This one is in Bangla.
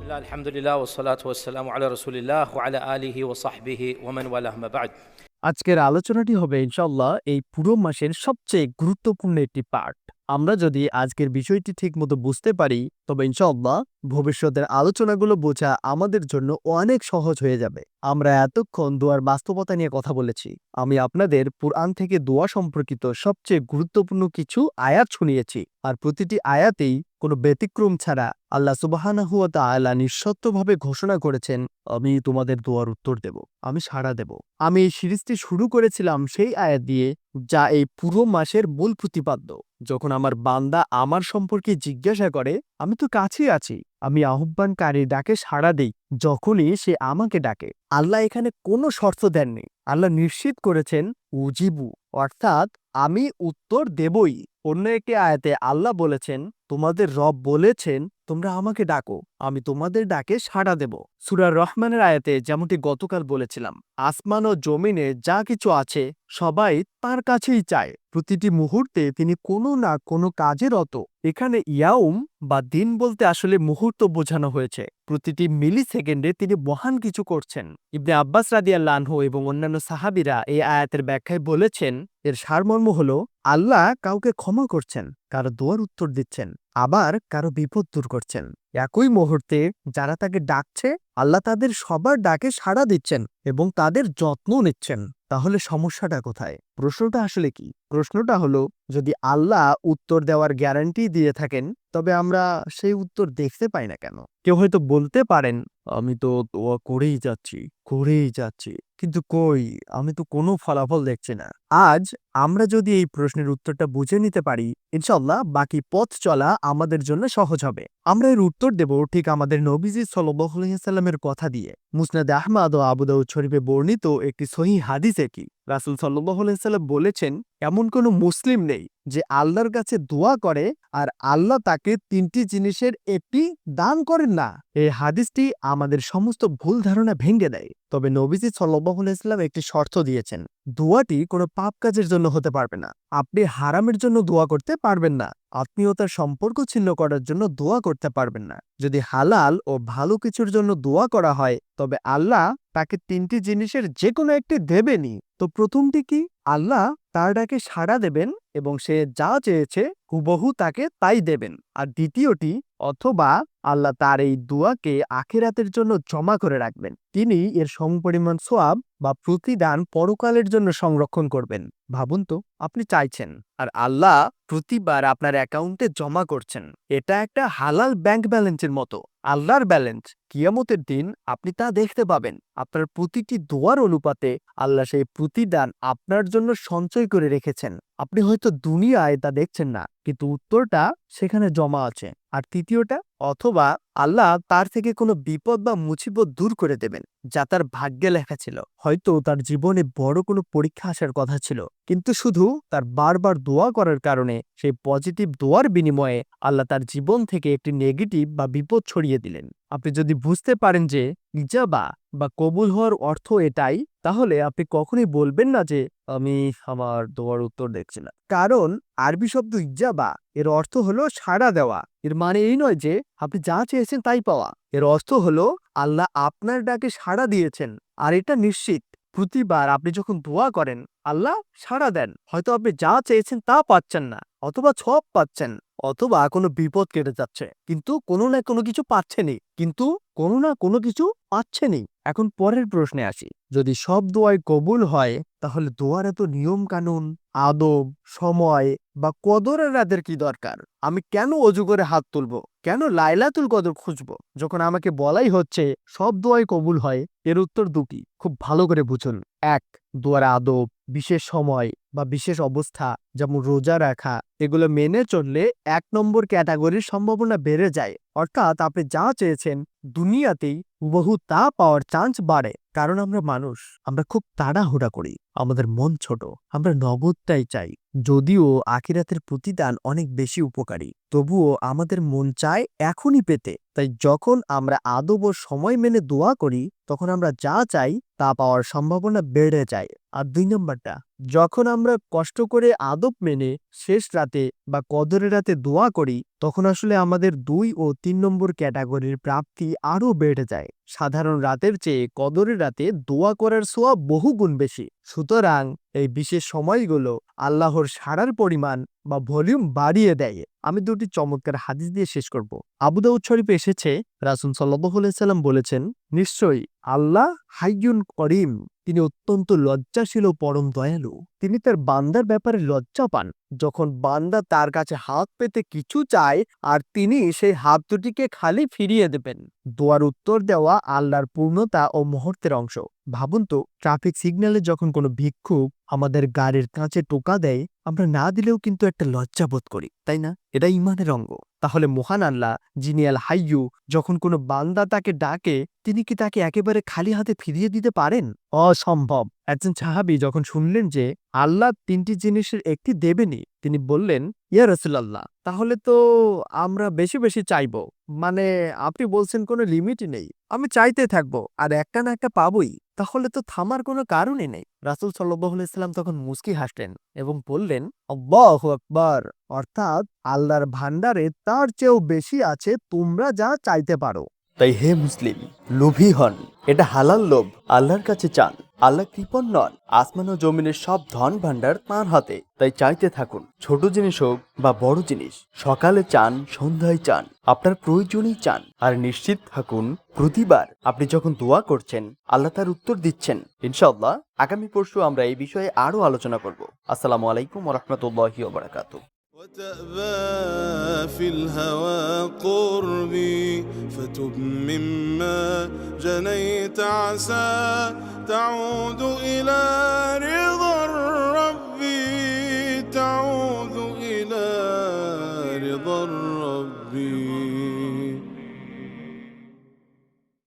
বিসমিল্লাহ আলহামদুলিল্লাহ ওয়াসসালাতু ওয়াসসালামু আলা রাসূলিল্লাহ ওয়া আলা আলিহি ওয়া সাহবিহি ওয়া মান ওয়ালাহ মা বা'দ। আজকের আলোচনাটি হবে ইনশাআল্লাহ এই পুরো মাসের সবচেয়ে গুরুত্বপূর্ণ একটি পার্ট। আমরা যদি আজকের বিষয়টি ঠিকমতো বুঝতে পারি তবে ইনশাআল্লাহ ভবিষ্যতের আলোচনাগুলো বোঝা আমাদের জন্য অনেক সহজ হয়ে যাবে। আমরা এতক্ষণ দোয়ার বাস্তবতা নিয়ে কথা বলেছি। আমি আপনাদের কুরআন থেকে দোয়া সম্পর্কিত সবচেয়ে গুরুত্বপূর্ণ কিছু আয়াত শুনিয়েছি, আর প্রতিটি আয়াতেই কোনো ব্যতিক্রম ছাড়া আল্লাহ সুবহানাহু ওয়া তাআলা নিঃশর্তভাবে ঘোষণা করেছেন, আমি তোমাদের দোয়ার উত্তর দেব, আমি সাড়া দেব। আমি এই সিরিজটি শুরু করেছিলাম সেই আয়াত দিয়ে, যা এই পুরো মাসের মূল প্রতিপাদ্য। যখন আমার বান্দা আমার সম্পর্কে জিজ্ঞাসা করে, আমি তো কাছেই আছি, আমি আহ্বানকারী ডাকে সাড়া দেই যখনই সে আমাকে ডাকে। আল্লাহ এখানে কোনো শর্ত দেননি। আল্লাহ নিশ্চিত করেছেন উজিবু, অর্থাৎ আমি উত্তর দেবই। অন্য একটি আয়াতে আল্লাহ বলেছেন, তোমাদের রব বলেছেন তোমরা আমাকে ডাকো, আমি তোমাদের ডাকে সাড়া দেব। সূরা রহমানের আয়াতে যেমনটি গতকাল বলেছিলাম, আসমান ও জমিনে যা কিছু আছে সবাই তার কাছেই চায়। প্রতিটি মুহূর্তে তিনি কোনো না কোনো কাজে রত। এখানে ইয়াউম বা দিন বলতে আসলে মুহূর্ত বোঝানো হয়েছে। প্রতিটি মিলি সেকেন্ডে তিনি মহান কিছু করছেন। ইবনে আব্বাস রাদিয়াল্লাহু আনহু এবং অন্যান্য সাহাবীরা এই আয়াতের ব্যাখ্যায় বলেছেন, এর সারমর্ম হলো আল্লাহ কাউকে ক্ষমা করছেন, কারো দোয়ার উত্তর দিচ্ছেন, আবার কারো বিপদ দূর করছেন। একই মুহূর্তে যারা তাকে ডাকছে, আল্লাহ তাদের সবার ডাকে সাড়া দিচ্ছেন এবং তাদের যত্ন নিচ্ছেন। তাহলে সমস্যাটা কোথায়? প্রশ্নটা আসলে কি? প্রশ্নটা হলো, যদি আল্লাহ উত্তর দেওয়ার গ্যারান্টি দিয়ে থাকেন তবে আমরা সেই উত্তর দেখতে পাই না কেন? কেউ হয়তো বলতে পারেন, আমি তো দোয়া করেই যাচ্ছি, কিন্তু কই, আমি তো কোনো ফলাফল দেখছি না। আজ আমরা যদি এই প্রশ্নের উত্তরটা বুঝে নিতে পারি, ইনশাআল্লাহ বাকি পথ চলা আমাদের জন্য সহজ হবে। আমরা এর উত্তর দেব ঠিক আমাদের নবীজি সাল্লাল্লাহু আলাইহি ওয়াসাল্লামের কথা দিয়ে। মুসনাদে আহমদ ও আবু দাউদ শরীফে বর্ণিত একটি সহিহ হাদিসে কি রাসূল সাল্লাল্লাহু আলাইহি ওয়াসাল্লাম বলেছেন, এমন কোনো মুসলিম নেই যে আল্লাহর কাছে দোয়া করে আর আল্লাহ তাকে তিনটি জিনিসের একটি দান করেন না। এই হাদিসটি আমাদের সমস্ত ভুল ধারণা ভেঙে দেয়। তবে নবীজি সাল্লাল্লাহু আলাইহি ওয়াসাল্লাম একটি শর্ত দিয়েছেন, দোয়াটি কোনো পাপ কাজের জন্য হতে পারবে না। আপনি হারামের জন্য দোয়া করতে পারবেন না, আত্মীয়তার সম্পর্ক ছিন্ন করার জন্য দোয়া করতে পারবেন না। যদি হালাল ও ভালো কিছুর জন্য দোয়া করা হয় তবে আল্লাহ তাকে তিনটি জিনিসের যে কোনো একটি দেবেনই। তো প্রথমটি কি? আল্লাহ তার ডাকে সাড়া দেবেন এবং সে যা চেয়েছে হুবহু তাকে তাই দেবেন। আর দ্বিতীয়টি, অথবা আল্লাহ তার এই দোয়াকে আখিরাতের জন্য জমা করে রাখবেন। তিনি এর সমপরিমাণ সওয়াব বা প্রতিদান পরকালের জন্য সংরক্ষণ করবেন। ভাবুন তো, আপনি চাইছেন আর আল্লাহ প্রতিবার আপনার অ্যাকাউন্টে জমা করছেন। এটা একটা হালাল ব্যাংক ব্যালেন্সের মতো। আল্লাহর ব্যালেন্স, কিয়ামতের দিন আপনি তা দেখতে পাবেন। আপনার প্রতিটি দোয়ার অনুপাতে আল্লাহ সেই প্রতিদান আপনার জন্য সঞ্চয় করে রেখেছেন। আপনি হয়তো দুনিয়ায় তা দেখছেন না, কিন্তু উত্তরটা সেখানে জমা আছে। আর তৃতীয়টা, অথবা আল্লাহ তার থেকে কোনো বিপদ বা মুসিবত দূর করে দেবেন যা তার ভাগ্যে লেখা ছিল। হয়তো তার জীবনে বড় কোনো পরীক্ষা আসার কথা ছিল, কিন্তু শুধু তার বারবার দোয়া করার কারণে সেই পজিটিভ দোয়ার বিনিময়ে আল্লাহ তার জীবন থেকে একটি নেগেটিভ বা বিপদ ছড়িয়ে দিলেন। আপনি যদি বুঝতে পারেন যে ইজাবা বা কবুল হওয়ার অর্থ এটাই, তাহলে আপনি কখনোই বলবেন না যে আমি আমার দোয়ার উত্তর দেখছি না। কারণ আরবি শব্দ ইজাবা এর অর্থ হলো সাড়া দেওয়া। এর মানে এই নয় যে আপনি যা চেয়েছেন তাই পাওয়া। এর অর্থ হলো আল্লাহ আপনার ডাকে সাড়া দিয়েছেন, আর এটা নিশ্চিত। প্রতিবার আপনি যখন দোয়া করেন আল্লাহ সাড়া দেন। হয়তো আপনি যা চেয়েছেন তা পাচ্ছেন না, অথবা সব পাচ্ছেন, অথবা কোনো বিপদ কেটে যাচ্ছে, কিন্তু কোনো না কোনো কিছু পাচ্ছেনই, এখন পরের প্রশ্নে আসি, যদি সব দোয়াই কবুল হয় তাহলে দোয়ার এত নিয়ম কানুন, আদব, সময় বা কদরের রাতের কি দরকার? আমি কেন অজু করে হাত তুলবো? কেন লাইলাতুল কদর খুঁজবো যখন আমাকে বলাই হচ্ছে সব দোয়াই কবুল হয়? এর উত্তর দুটি, খুব ভালো করে বুঝুন। এক, দোয়ার আদব, বিশেষ সময় বা বিশেষ অবস্থা যেমন রোজা রাখা, এগুলো মেনে চললে 1 নম্বর ক্যাটাগরির সম্ভাবনা বেড়ে যায়। অর্থাৎ আপনি যা চেয়েছেন দুনিয়াতেই হুবহু তা পাওয়ার চান্স বাড়ে। কারণ আমরা মানুষ, আমরা খুব তাড়াহুড়া করি, আমাদের মন ছোট, আমরা নগদটাই চাই। যদিও আখিরাতের প্রতিদান অনেক বেশি উপকারী, তবুও আমাদের মন চায় এখনই পেতে। তাই যখন আমরা আদব ও সময় মেনে দোয়া করি, তখন আমরা যা চাই তা পাওয়ার সম্ভাবনা বেড়ে যায়। আর ২ নম্বরটা, যখন আমরা কষ্ট করে আদব মেনে শেষ রাতে বা কদরের রাতে দোয়া করি, তখন আসলে আমাদের ২ ও ৩ নম্বর ক্যাটাগরির প্রাপ্তি আরও বেড়ে যায়। সাধারণ রাতের চেয়ে কদরের রাতে দোয়া করার সোয়াব বহুগুণ বেশি। সুতরাং এই বিশেষ সময়গুলো আল্লাহর সাড়ার পরিমাণ বা ভলিউম বাড়িয়ে দেয়। আমি ২টি চমৎকার হাদিস দিয়ে শেষ করব। আবু দাউদ শরীফে এসেছে, রাসূল সাল্লাল্লাহু আলাইহি সাল্লাম বলেছেন, নিশ্চয়ই আল্লাহ হাইয়ুন করিম, তিনি অত্যন্ত লজ্জাশীল ও পরম দয়ালু। তিনি তার বান্দার ব্যাপারে লজ্জা পান যখন বান্দা তার কাছে হাত পেতে কিছু চায় আর তিনি সেই হাত দুটিকে খালি ফিরিয়ে দেবেন। দোয়ার উত্তর দেওয়া আল্লাহর পূর্ণতা ও মুহূর্তের অংশ। ভাবুন তো, ট্রাফিক সিগন্যালে যখন কোনো ভিক্ষুক আমাদের গাড়ির কাঁচে টোকা দেয়, আমরা না দিলেও কিন্তু একটা লজ্জা বোধ করি, তাই না? এটা ঈমানের অঙ্গ। তাহলে মহান আল্লাহ, যিনি আল হাইয়ু, যখন কোনো বান্দা তাকে ডাকে, তিনি কি তাকে একেবারে খালি হাতে ফিরিয়ে দিতে পারেন? অসম্ভব। একজন সাহাবী যখন শুনলেন যে আল্লাহ ৩টি জিনিসের একটি দেবেনই, তিনি বললেন, ইয়া রাসূলুল্লাহ, তাহলে তো আমরা বেশি বেশি চাইবো। মানে আপনি বলছেন কোনো লিমিটই নেই, আমি চাইতে থাকবো আর একটা না একটা পাবোই, তাহলে তো থামার কোনো কারণই নেই। রাসূল সাল্লাল্লাহু আলাইহি সাল্লাম তখন মুচকি হাসলেন এবং বললেন, আল্লাহু আকবার, অর্থাৎ আল্লাহর ভান্ডারে তার চেয়েও বেশি আছে, তোমরা যা চাইতে পারো। তাই হে মুসলিম, লোভী হন, এটা হালাল লোভ, আল্লাহর কাছে চান। আল্লাহ কৃপণ নন, আসমান ও জমিনের সব ধন ভাণ্ডার তাঁর হাতে। তাই চাইতে থাকুন, ছোট জিনিস হোক বা বড় জিনিস। সকালে চান, সন্ধ্যায় চান, আপনার প্রয়োজনেই চান। আর নিশ্চিত থাকুন, প্রতিবার আপনি যখন দোয়া করছেন, আল্লাহ তার উত্তর দিচ্ছেন ইনশাআল্লাহ। আগামী পরশু আমরা এই বিষয়ে আরো আলোচনা করব। আসসালামু আলাইকুম ওয়া রাহমাতুল্লাহি ওয়া বারাকাতুহু। وتأبى في الهوى قربي فتب مما جنيت عسى تعود إلى